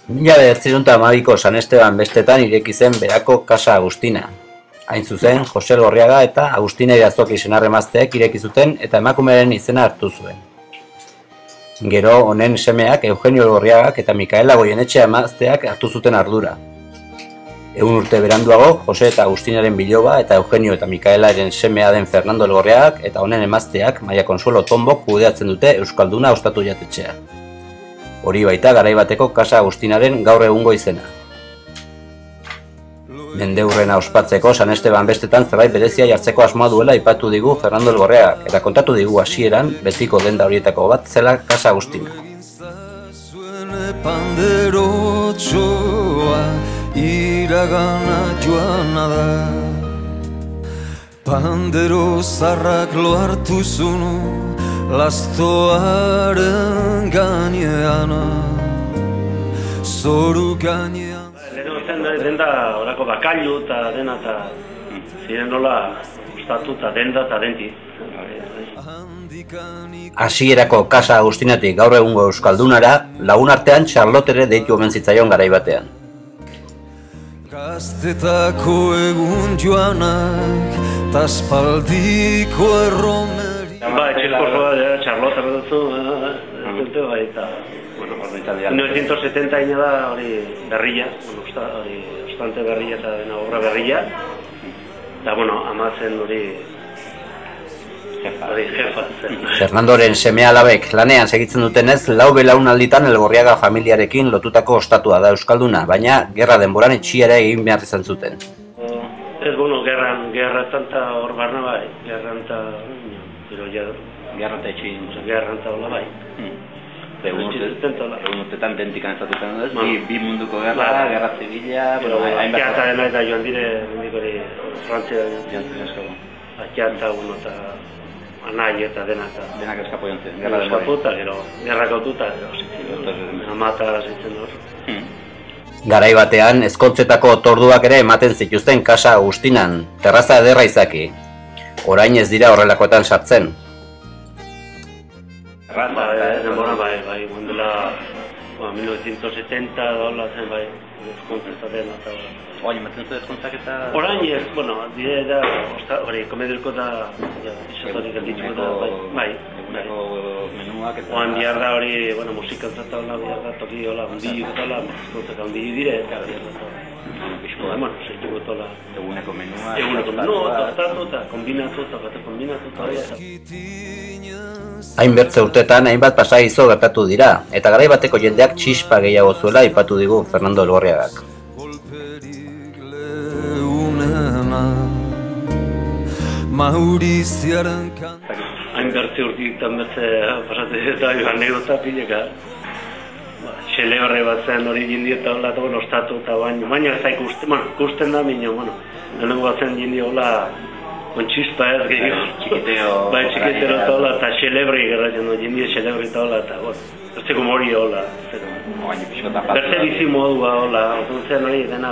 1912ko San Esteban bestetan ireki zen berako Casa Agustina. Hain zuzen, Jose Lorriaga eta Agustina Irazoki senarremazteek ireki zuten eta emakumearen izena hartu zuen. Gero, honen semeak Eugenio Lorriagak eta Mikaela Goienetxea emazteak hartu zuten ardura. 100 urte beranduago, Jose eta Agustinaren biloba eta Eugenio eta Mikaelaren semea den Fernando Lorriagak eta honen emazteak Maria Consuelo Tombok kudeatzen dute Euskalduna ostatu jatetxea. Hori baita garaibateko Casa Agustinaren gaur egungo izena. Mendeurrena ospatzeko San Esteban bestetan zerbait berezia jartzeko asmoa duela aipatu digu Fernando Lorriagak eta kontatu digu hasieran betiko denda horietako bat zela Casa Agustina. Iragana joana da Pandero zarrak lo hartu zunu Lastoaren gainean Zoru gainean Lehen zen denda horako bakailu eta dena eta ziren nola ustatu eta denda eta denti. Hasierako Casa Agustinatik gaur egungo Euskaldunara lagun artean Charlotere deitu omen zitzaion garaibatean. Gaztetako egun joanak Taspaldiko erromeri Txilkorzo da, Charlotte erreduzu eta 1970 ina da hori berria, hori ostante berria eta dena obra berria eta amatzen hori jefa. Fernandoren seme-alabek lanean segitzen dutenez, lau belaunalditan Elgorriaga familiarekin lotutako ostatua da Euskalduna, baina gerra denboran itxiera egin behar izan zuten. Ez, gerratan eta hor barna bai, gerratan eta hola bai. Egun urtetan dentik anezatuzen duz, bi munduko gerra, gerra zibila... Akia eta dena eta joan dire, hori Frantzia Akia eta eta anai eta denak eskapo joan zen, gerra eskapo eta gero, gerra kaututa, amata zitzen hor. Garaibatean, ezkontzetako otorduak ere ematen zituzten Casa Agustinan, terraza ederra izaki. Orain ez dira horrelakoetan sartzen. Bai, gondela 1970 dola zen bai, ezkontzetaren eta hori. Oain, ematen zu ezkontzak eta... Orain ez, dire da, hori, komedilko da, isatori gelditzu da, bai. Eguneko menuak eta... Oan bihar da hori, musika entzata hola, bihar da, toki hola, ondilu eta hola, ezkontzak ondilu dire, eta bihar da, zeituko tola. Eguneko menuak... Eguneko menua, tostatu eta kombinatu eta hori. Hainbertze urtetan hainbat pasaizo gertatu dira, eta garaibateko jendeak txispa gehiago zuela aipatu digu Fernando Lorriagak. Hainbertze urtetan pasatzen eta anekdota pileka. Xele horre bat zen hori jindi eta hola eta ostatu eta baina ez da ikusten da minio, lehenengo bat zen jindi hola kontxispa ez gehiago. Bai, txiketero eta hola eta xelebri gerratzen dut, jindi xelebri eta hola eta bertzeko mori hola. Bertze bizi modua hola, otuntzen hori dena,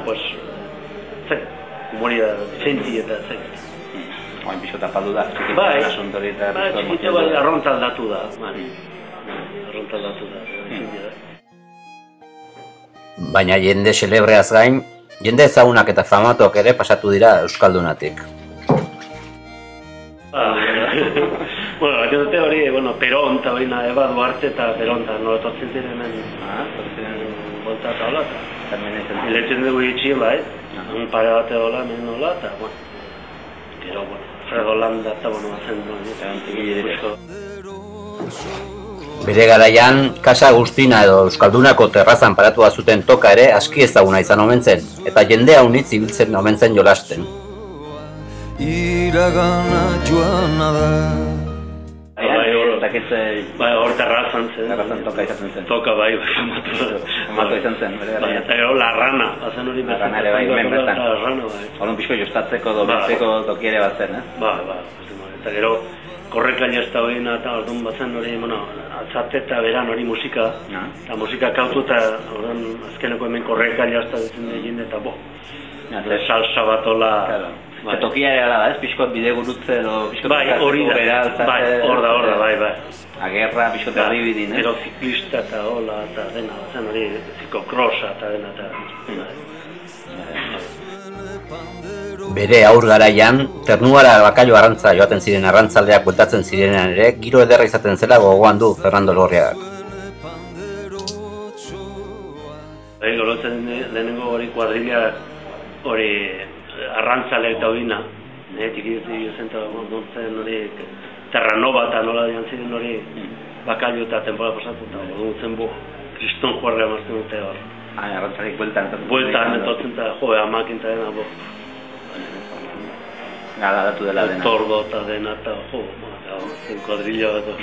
mori da, zenti eta zek. Oain pixo tapaldu da, txikitera asuntori eta... Bai, txikitera arrontaldatu da, Baina jende xelebreaz gain, jende ezagunak eta famatuak ere pasatu dira Euskaldunatik. Dute hori, Peron eta hori Eba Duarte eta Peron eta nola etortzen ziren hemen bolta eta hola eta lehetzen dugu itxi, bai, un pare bate hola, hemen hola eta, gero, Fredo Landa eta, bazen Bere garaian, Casa Agustina edo Euskaldunako terrazan paratua zuten toka ere aski ezaguna izan omen zen, eta jendea unitz ibiltzen omen zen jolasten. Iragana joana da hor terrazan zen. Terrazan toka izaten zen. Toka bai, amatu izan zen. Eta gero la rana, bazen hori la rana ere bai, hemen bertan. Horren pixko jostatzeko, dobiltzeko toki ere bat zen, eta gero korrekaila ez da hori eta orduan bazen hori, atzate eta beran hori musika, eta musika kautu eta azkeneko hemen korrekaila ez da ditzen egin eta salsa bat hola... Tokia ere ala da, ez pixko bide gurutze edo pixko... Bai, hori da, hor da, bai. Agerra, pixote arribidin, Gero ziklista eta hola eta dena, zen hori zikokrosa eta dena eta... Bere aur garaian, Ternuara Bakailo arrantza joaten ziren arrantzaldeak bueltatzen zirenean ere, giro ederra izaten zela gogoan du Fernando Elgorriagak. Gorotzen lehenengo hori kuadrilla hori arrantzale eta horina, txikidetik zen eta gontzen hori Terranova eta nola dian ziren hori Bakailo eta temporada pasatu eta gontzen kriston juarrea mazten dute hor. Arrantzarik bueltan etotzen eta amakin eta dena Gala datu dela dena. Tordo eta dena eta zen kuadrilla eta